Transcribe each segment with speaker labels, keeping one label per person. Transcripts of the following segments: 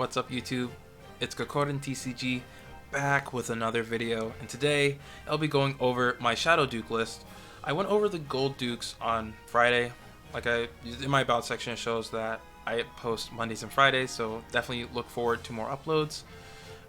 Speaker 1: What's up YouTube? It's Kokorin TCG back with another video, and today I'll be going over my Shadow Duke list. I went over the Gold Dukes on Friday. In my about section it shows that I post Mondays and Fridays, so definitely look forward to more uploads.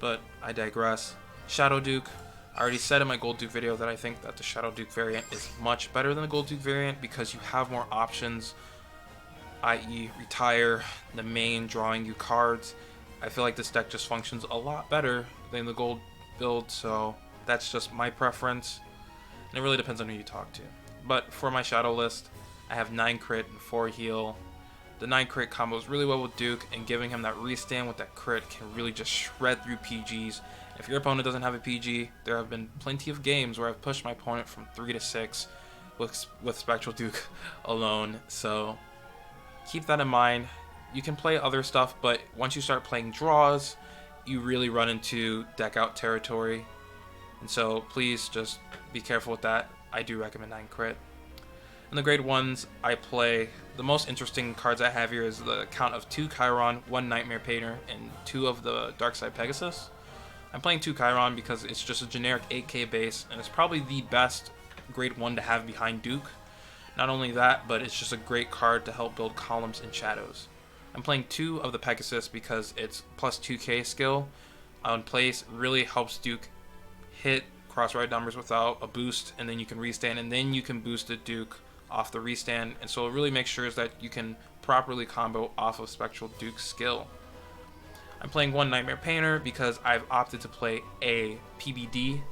Speaker 1: But I digress. Shadow Duke, I already said in my Gold Duke video that I think that the Shadow Duke variant is much better than the Gold Duke variant because you have more options, i.e. retire, the main drawing you cards. I feel like this deck just functions a lot better than the gold build, so that's just my preference, and it really depends on who you talk to. But for my Shadow list, I have 9 crit and 4 heal. The 9 crit combos really well with Duke, and giving him that restand with that crit can really just shred through PGs. If your opponent doesn't have a PG, there have been plenty of games where I've pushed my opponent from 3 to 6 with Spectral Duke alone, so keep that in mind. You can play other stuff, but once you start playing draws, you really run into deck out territory. And so please just be careful with that. I do recommend 9 crit. In the grade 1s, I play, the most interesting cards I have here is the count of 2 Chiron, 1 Nightmare Painter, and 2 of the Darkside Pegasus. I'm playing 2 Chiron because it's just a generic 8k base, and it's probably the best grade 1 to have behind Duke. Not only that, but it's just a great card to help build columns and shadows. I'm playing 2 of the Pegasus because its plus 2k skill on place really helps Duke hit cross-ride numbers without a boost, and then you can restand, and then you can boost the Duke off the restand, and so it really makes sure that you can properly combo off of Spectral Duke's skill. I'm playing 1 Nightmare Painter because I've opted to play a PBD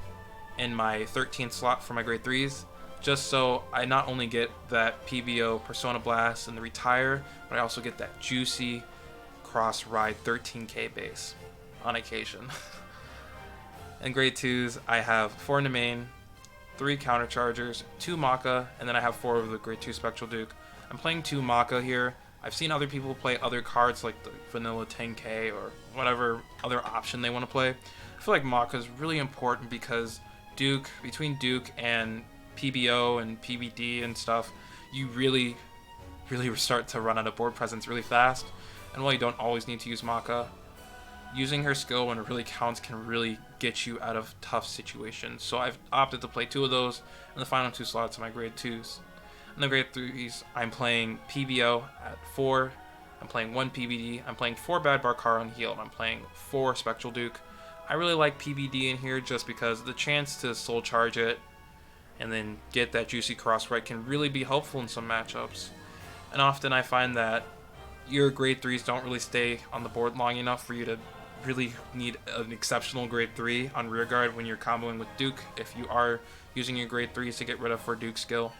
Speaker 1: in my 13th slot for my grade 3s, just so I not only get that PBO Persona Blast and the retire, but I also get that juicy cross ride 13k base on occasion. In grade 2s, I have 4 in the main, 3 counterchargers, 2 Maka, and then I have 4 of the grade 2 Spectral Duke. I'm playing 2 Maka here. I've seen other people play other cards like the vanilla 10k or whatever other option they want to play. I feel like Maka is really important because Duke, between Duke and PBO and PBD and stuff, you really start to run out of board presence really fast. And while you don't always need to use Maka, using her skill when it really counts can really get you out of tough situations. So I've opted to play 2 of those in the final 2 slots of my grade 2s. In the grade 3s, I'm playing PBO at 4. I'm playing 1 PBD. I'm playing 4 Bad Barkar on heal. And I'm playing 4 Spectral Duke. I really like PBD in here just because the chance to soul charge it and then get that juicy cross right can really be helpful in some matchups. And often I find that your grade 3s don't really stay on the board long enough for you to really need an exceptional grade 3 on rearguard when you're comboing with Duke if you are using your grade 3s to get rid of for Duke skill.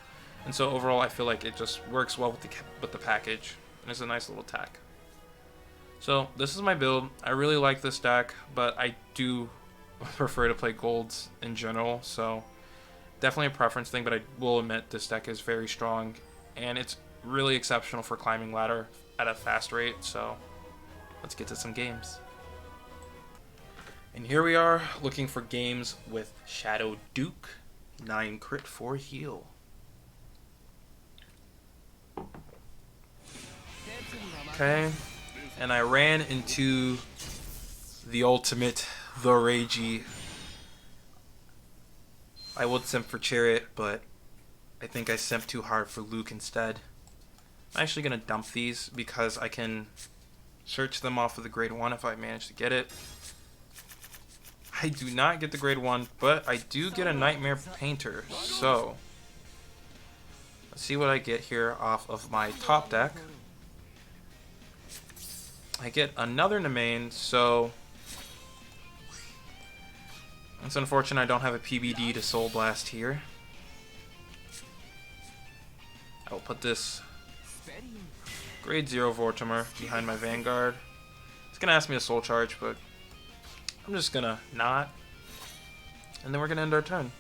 Speaker 1: And so overall I feel like it just works well with the package, and it's a nice little tack. So this is my build. I really like this deck, but I do prefer to play golds in general, so definitely a preference thing, but I will admit this deck is very strong, and it's really exceptional for climbing ladder at a fast rate, so let's get to some games. And here we are, looking for games with Shadow Duke, 9 crit 4 heal. Okay, and I ran into the ultimate, the Ragey. I would simp for Chariot, but I think I simped too hard for Luke instead. I'm actually going to dump these because I can search them off of the grade 1 if I manage to get it. I do not get the grade 1, but I do get a Nightmare Painter, so let's see what I get here off of my top deck. I get another Nemain, so it's unfortunate I don't have a PBD to Soul Blast here. I will put this grade 0 Vortimer behind my Vanguard. It's going to ask me to Soul Charge, but I'm just going to not. And then we're going to end our turn.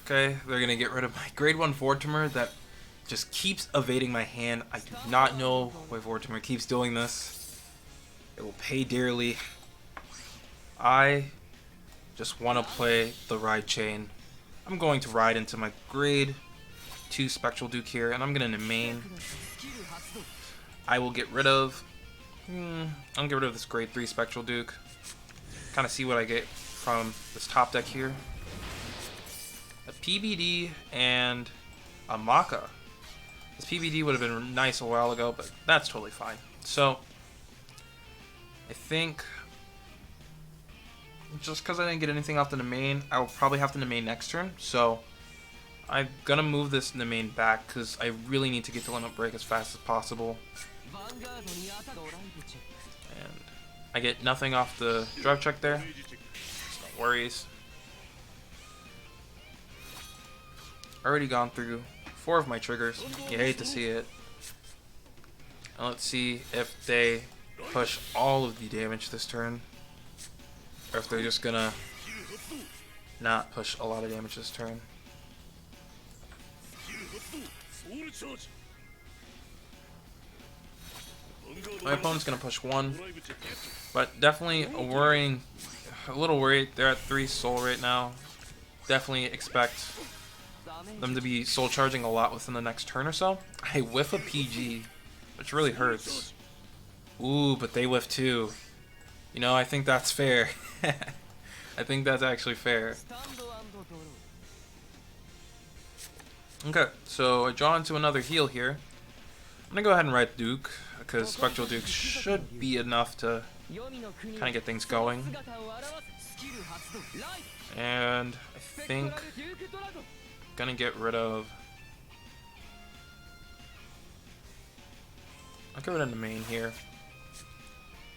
Speaker 1: Okay, they're gonna get rid of my grade 1 Vortimer that just keeps evading my hand. I do not know why Vortimer keeps doing this. It will pay dearly. I just want to play the Ride Chain. I'm going to ride into my grade 2 Spectral Duke here, and I'm gonna main. I will get rid of. I'll get rid of this grade 3 Spectral Duke. Kind of see what I get from this top deck here. A PBD and a Maka. This PBD would have been nice a while ago, but that's totally fine. So, I think just because I didn't get anything off the main, I will probably have to main next turn. So, I'm going to move this main back because I really need to get to Limit Break as fast as possible. And I get nothing off the drive check there. No worries. Already gone through 4 of my triggers. You hate to see it. And let's see if they push all of the damage this turn, or if they're just gonna not push a lot of damage this turn. My opponent's gonna push 1, but definitely a little worried. They're at 3 soul right now. Definitely expect them to be soul charging a lot within the next turn or so. I whiff a PG, which really hurts. Ooh, but they whiff too. You know, I think that's fair. I think that's actually fair. Okay, so I draw into another heal here. I'm gonna go ahead and ride Duke, because Spectral Duke should be enough to kind of get things going. And I think gonna get rid of. I'll get rid of the main here.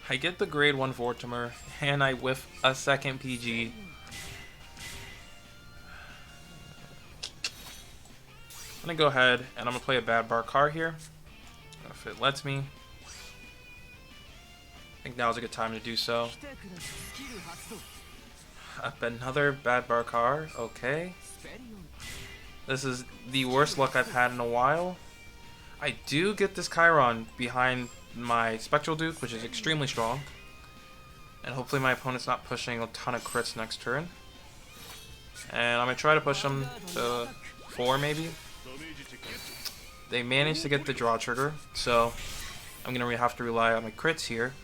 Speaker 1: I get the grade 1 Vortimer, and I whiff a second PG. I'm gonna go ahead and I'm gonna play a Bad Barkar here, if it lets me. I think now's a good time to do so. Up another Bad Barkar, okay. This is the worst luck I've had in a while. I do get this Chiron behind my Spectral Duke, which is extremely strong. And hopefully my opponent's not pushing a ton of crits next turn. And I'm going to try to push them to 4 maybe. They managed to get the draw trigger, so I'm going to have to rely on my crits here.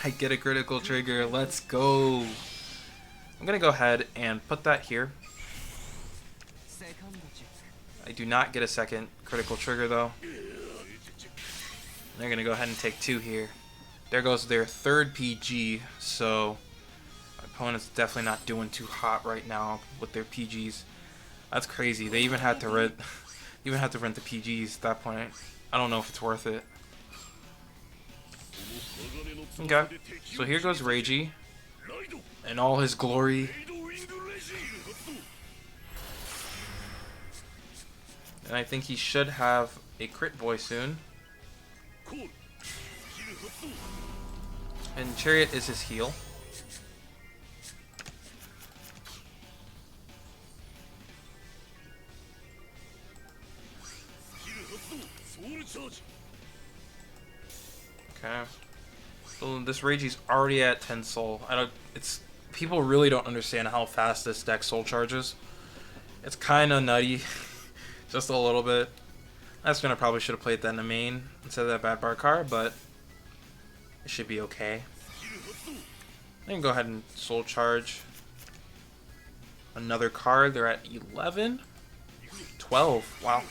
Speaker 1: I get a critical trigger, let's go! I'm going to go ahead and put that here. I do not get a second critical trigger though. They're going to go ahead and take 2 here. There goes their 3rd PG, so my opponent's definitely not doing too hot right now with their PGs. That's crazy. They even had to rent the PGs at that point. I don't know if it's worth it. Okay, so here goes Reiji in all his glory. And I think he should have a crit boy soon. And Chariot is his heal. Okay. So this Reiji's already at 10 soul. People really don't understand how fast this deck soul charges. It's kind of nutty. Just a little bit. That's when I probably should have played that in the main instead of that Bad Barkar, but it should be okay. I can go ahead and soul charge another card. They're at 11? 12. Wow.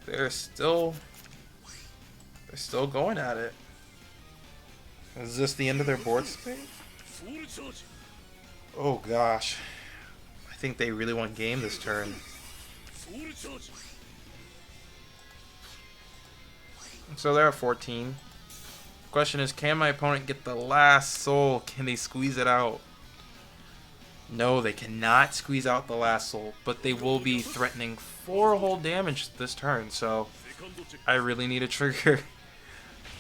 Speaker 1: They're still going at it. Is this the end of their board space? Oh gosh. I think they really want game this turn. So they're at 14. Question is, can my opponent get the last soul? Can they squeeze it out? No, they cannot squeeze out the last soul, but they will be threatening 4 whole damage this turn, so I really need a trigger.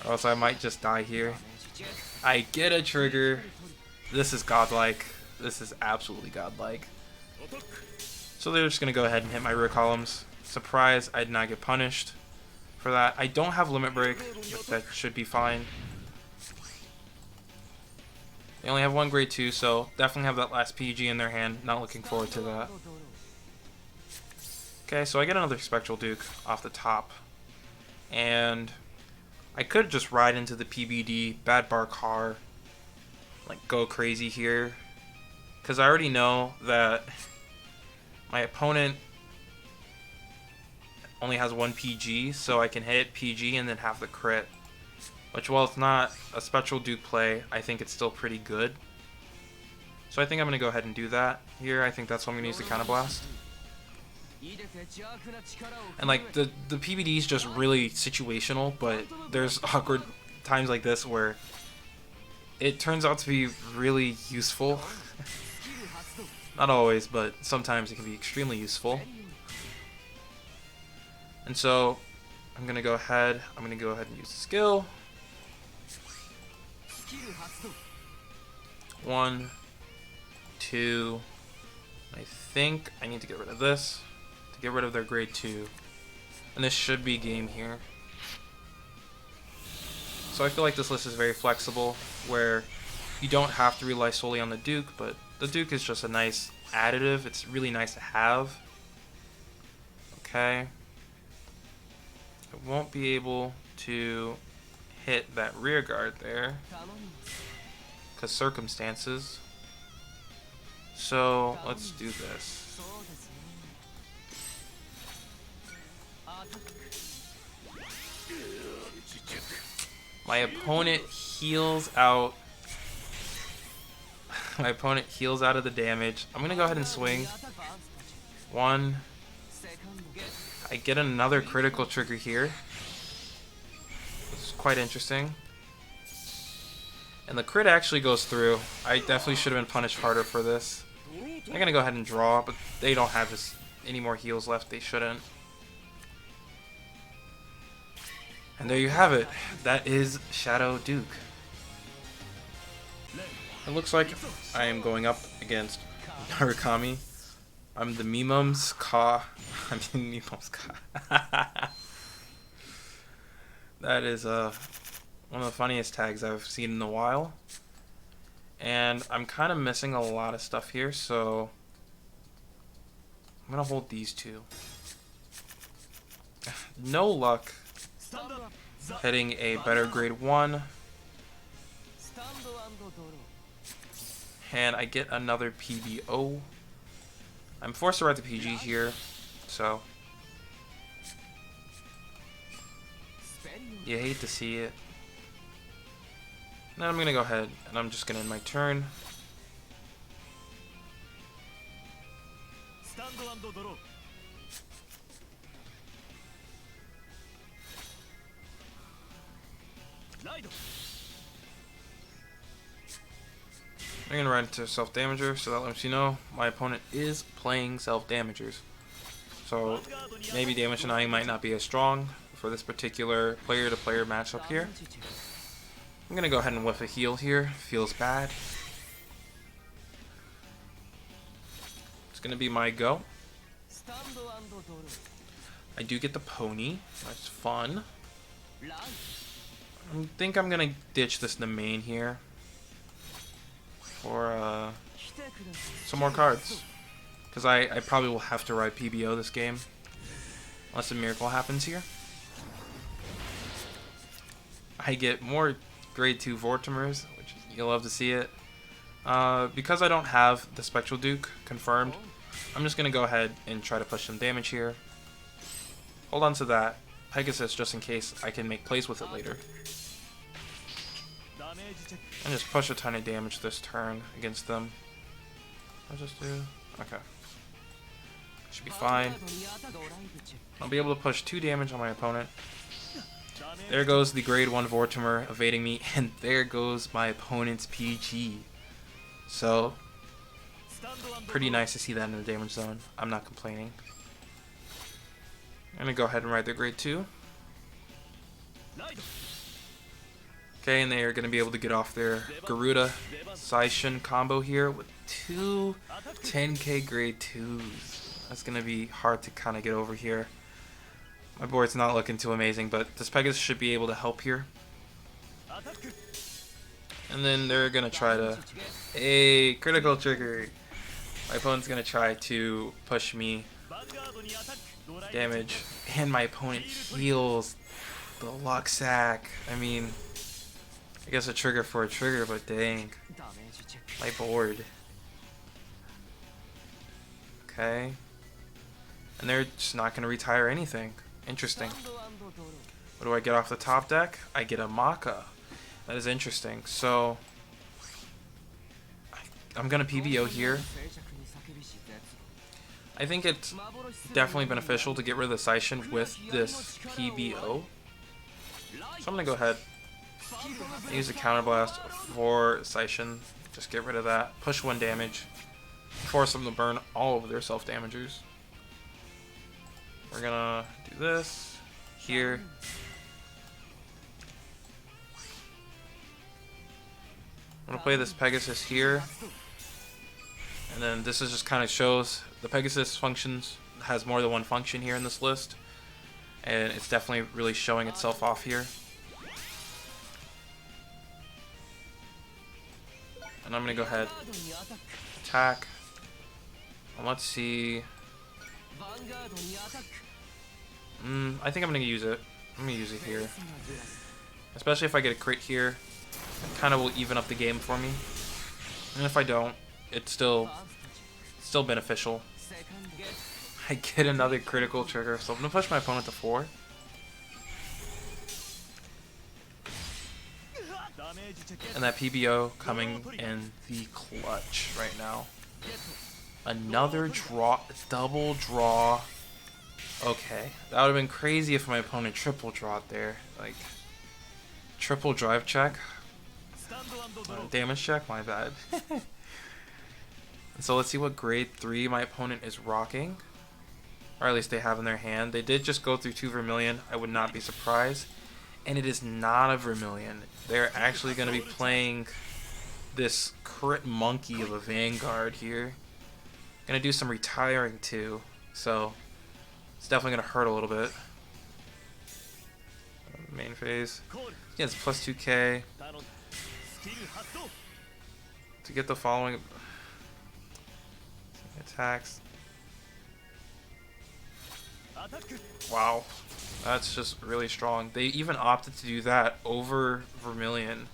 Speaker 1: or else I might just die here. I get a trigger. This is godlike. This is absolutely godlike. So they're just going to go ahead and hit my rear columns. Surprise, I did not get punished for that. I don't have limit break, but that should be fine. They only have one grade 2, so definitely have that last PG in their hand. Not looking forward to that. Okay, so I get another Spectral Duke off the top. And I could just ride into the PBD, bad bar car, like go crazy here. Because I already know that my opponent only has one PG, so I can hit PG and then have the crit. Which, while it's not a Spectral Duke play, I think it's still pretty good. So I think I'm going to go ahead and do that here. I think that's what I'm going to use the Counter Blast. And like the PBD is just really situational, but there's awkward times like this where it turns out to be really useful. Not always, but sometimes it can be extremely useful. And so I'm gonna go ahead and use the skill. 1, 2. I think I need to get rid of this to get rid of their grade 2. And this should be game here. So I feel like this list is very flexible, where you don't have to rely solely on the Duke, but the Duke is just a nice additive. It's really nice to have. Okay. I won't be able to hit that rear guard there because circumstances. So let's do this. My opponent heals out. My opponent heals out of the damage. I'm gonna go ahead and swing. 1. I get another critical trigger here. This is quite interesting. And the crit actually goes through. I definitely should have been punished harder for this. I'm gonna go ahead and draw, but they don't have any more heals left. They shouldn't. And there you have it. That is Shadow Duke. It looks like I am going up against Narukami. I'm the Mimums Ka. I'm the Mimums Ka. That is one of the funniest tags I've seen in a while. And I'm kind of missing a lot of stuff here, so I'm going to hold these two. No luck hitting a better grade 1. And I get another PBO. I'm forced to ride the PG here, so you hate to see it. Now I'm gonna go ahead and I'm just gonna end my turn. I'm gonna ride into Self-Damager, so that lets you know my opponent is playing Self-Damagers. So maybe damage denying might not be as strong for this particular player-to-player matchup here. I'm gonna go ahead and whiff a heal here. Feels bad. It's gonna be my go. I do get the pony. That's fun. I think I'm gonna ditch this in the main here for some more cards, because I probably will have to ride PBO this game unless a miracle happens here. I get more grade 2 Vortimers, which you'll love to see it. Because I don't have the Spectral Duke confirmed, I'm just gonna go ahead and try to push some damage here. Hold on to that Pegasus just in case I can make plays with it later. And just push a ton of damage this turn against them. I'll just do... okay. Should be fine. I'll be able to push 2 damage on my opponent. There goes the grade 1 Vortimer evading me, and there goes my opponent's PG. So, pretty nice to see that in the damage zone. I'm not complaining. I'm gonna go ahead and ride their grade 2. Okay, and they are going to be able to get off their Garuda Saishin combo here with two 10k grade 2s. That's going to be hard to kind of get over here. My board's not looking too amazing, but this Pegasus should be able to help here. And then they're going to try to... a critical trigger. My opponent's going to try to push me damage, and my opponent heals the luck sack. I mean, I guess a trigger for a trigger, but dang, my board. Okay, and they're just not gonna retire anything. Interesting. What do I get off the top deck? I get a Maka. That is interesting. So I'm gonna PBO here. I think it's definitely beneficial to get rid of the Saishin with this PBO. So I'm gonna go ahead, use the Counter Blast for Saishin. Just get rid of that. Push 1 damage. Force them to burn all of their self-damagers. We're gonna do this here. I'm gonna play this Pegasus here. And then this is just kind of shows the Pegasus functions, has more than one function here in this list. And it's definitely really showing itself off here. And I'm going to go ahead, attack. And let's see. I think I'm going to use it. I'm going to use it here. Especially if I get a crit here. It kind of will even up the game for me. And if I don't, it's still beneficial. I get another critical trigger, so I'm gonna push my opponent to 4. And that PBO coming in the clutch right now. Another draw, double draw. Okay, that would have been crazy if my opponent triple drawed there. Like, triple drive check. Damage check, my bad. So let's see what grade 3 my opponent is rocking. Or at least they have in their hand. They did just go through 2 Vermilion. I would not be surprised. And it is not a Vermilion. They're actually going to be playing this crit monkey of a Vanguard here. Going to do some retiring too. So it's definitely going to hurt a little bit. Main phase. Yeah, it's plus 2k. To get the following attacks. Wow, that's just really strong. They even opted to do that over Vermilion.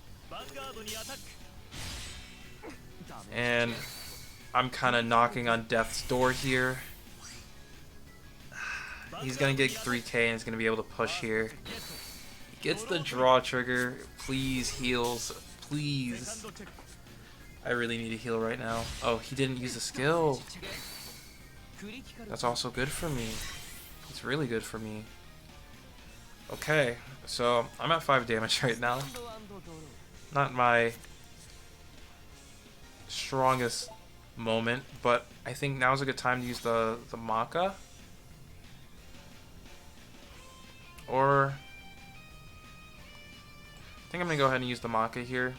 Speaker 1: And I'm kind of knocking on death's door here. He's gonna get 3k and he's gonna be able to push here. He gets the draw trigger. Please, heals. Please. I really need a heal right now. Oh, he didn't use a skill. That's also good for me. It's really good for me. Okay, so I'm at 5 damage right now. Not my strongest moment, but I think now's a good time to use the Maka. Or I think I'm gonna go ahead and use the Maka here.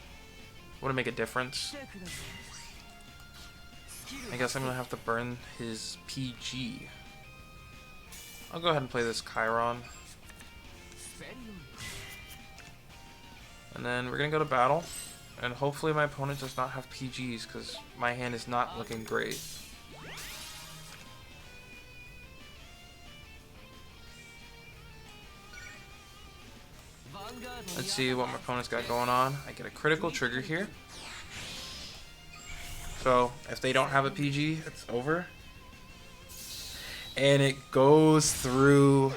Speaker 1: Would it make a difference? I guess I'm gonna have to burn his PG. I'll go ahead and play this Chiron. And then we're gonna go to battle. And hopefully my opponent does not have PGs, because my hand is not looking great. Let's see what my opponent's got going on. I get a critical trigger here. So if they don't have a PG, it's over. And it goes through.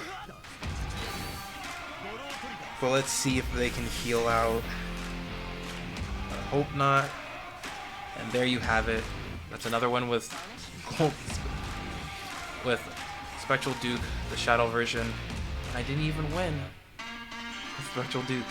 Speaker 1: But let's see if they can heal out. I hope not. And there you have it. That's another one with Spectral Duke, the Shadow version. I didn't even win with Spectral Duke.